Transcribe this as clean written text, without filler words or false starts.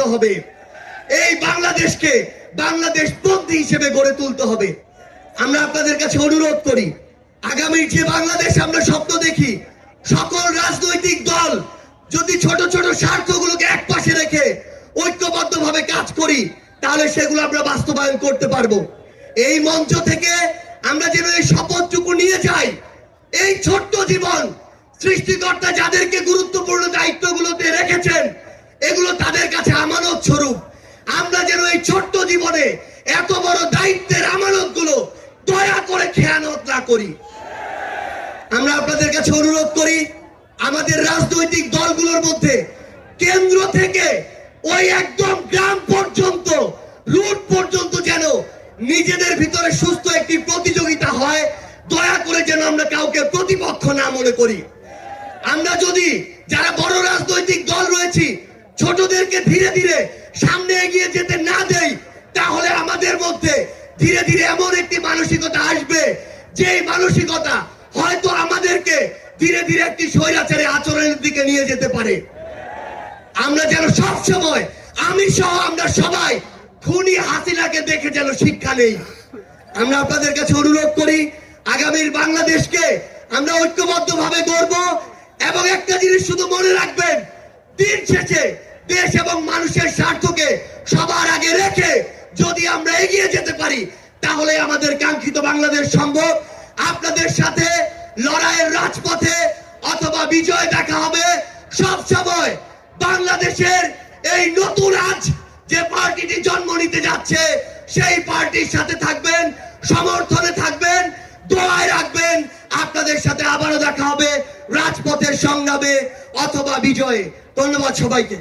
করতে হবে। এই বাংলাদেশকে বাংলাদেশ বন্দী হিসেবে গড়ে তুলতে হবে। আমরা আপনাদের কাছে অনুরোধ করি, আগামীর যে বাংলাদেশ আমরা স্বপ্ন দেখি, সকল রাজনৈতিক দল যদি ছোট ছোট স্বার্থগুলোকে একপাশে রেখে ঐক্যবদ্ধভাবে কাজ করি, তাহলে সেগুলো আমরা বাস্তবায়ন করতে পারবো। এই মঞ্চ থেকে আমরা যেন এই শপথটুকু নিয়ে যাই, এই ছোট্ট জীবন সৃষ্টিকর্তা যাদেরকে গুরুত্বপূর্ণ দায়িত্বগুলোতে রেখেছেন, এগুলো তাদের কাছে আমানত স্বরূপ। আমরা যেন এই ছোট্ট জীবনে এত বড় দায়িত্বের আমানত গুলো দয়া করে খেয়ানত না করি। আমরা আপনাদের কাছে অনুরোধ করি, আমাদের রাজনৈতিক দলগুলোর মধ্যে কেন্দ্র থেকে ওই একদম গ্রাম পর্যন্ত, রুট পর্যন্ত যেন নিজেদের ভিতরে সুস্থ একটি প্রতিযোগিতা হয়। দয়া করে যেন আমরা কাউকে প্রতিপক্ষ না মনে করি। আমরা যদি যারা বড় রাজনৈতিক দল রয়েছি ছোটদেরকে ধীরে ধীরে সামনে এগিয়ে যেতে না দেই, তাহলে আমাদের মধ্যে ধীরে ধীরে এমন একটি মানসিকতা আসবে, যে মানসিকতা হয়তো আমাদেরকে ধীরে ধীরে একটি স্বৈরাচারী আচরণের দিকে নিয়ে যেতে পারে। আমরা যেন সব সময়, আমি সহ আমরা সবাই খুনি হাসিনাকে দেখে যেন শিক্ষা নেই। আমরা আপনাদের কাছে অনুরোধ করি, আগামীর বাংলাদেশকে আমরা ঐক্যবদ্ধভাবে গড়ব। এবং একটা জিনিস শুধু মনে রাখবেন, দিন শেষে দেশ এবং মানুষের স্বার্থকে সবার আগে রেখে যদি আমরা এগিয়ে যেতে পারি, তাহলে আমাদের কাঙ্ক্ষিত বাংলাদেশ সম্ভব। আপনাদের সাথে লড়াইয়ের রাজপথে অথবা বিজয় দেখা হবে। সব সময় বাংলাদেশের এই নতুন আজ যে পার্টিটি জন্ম নিতে যাচ্ছে, সেই পার্টির সাথে থাকবেন, সমর্থনে থাকবেন, দোয়ায় রাখবেন। আপনাদের সাথে আবারও দেখা হবে রাজপথের সংগ্রামে অথবা বিজয়ে। ধন্যবাদ সবাইকে।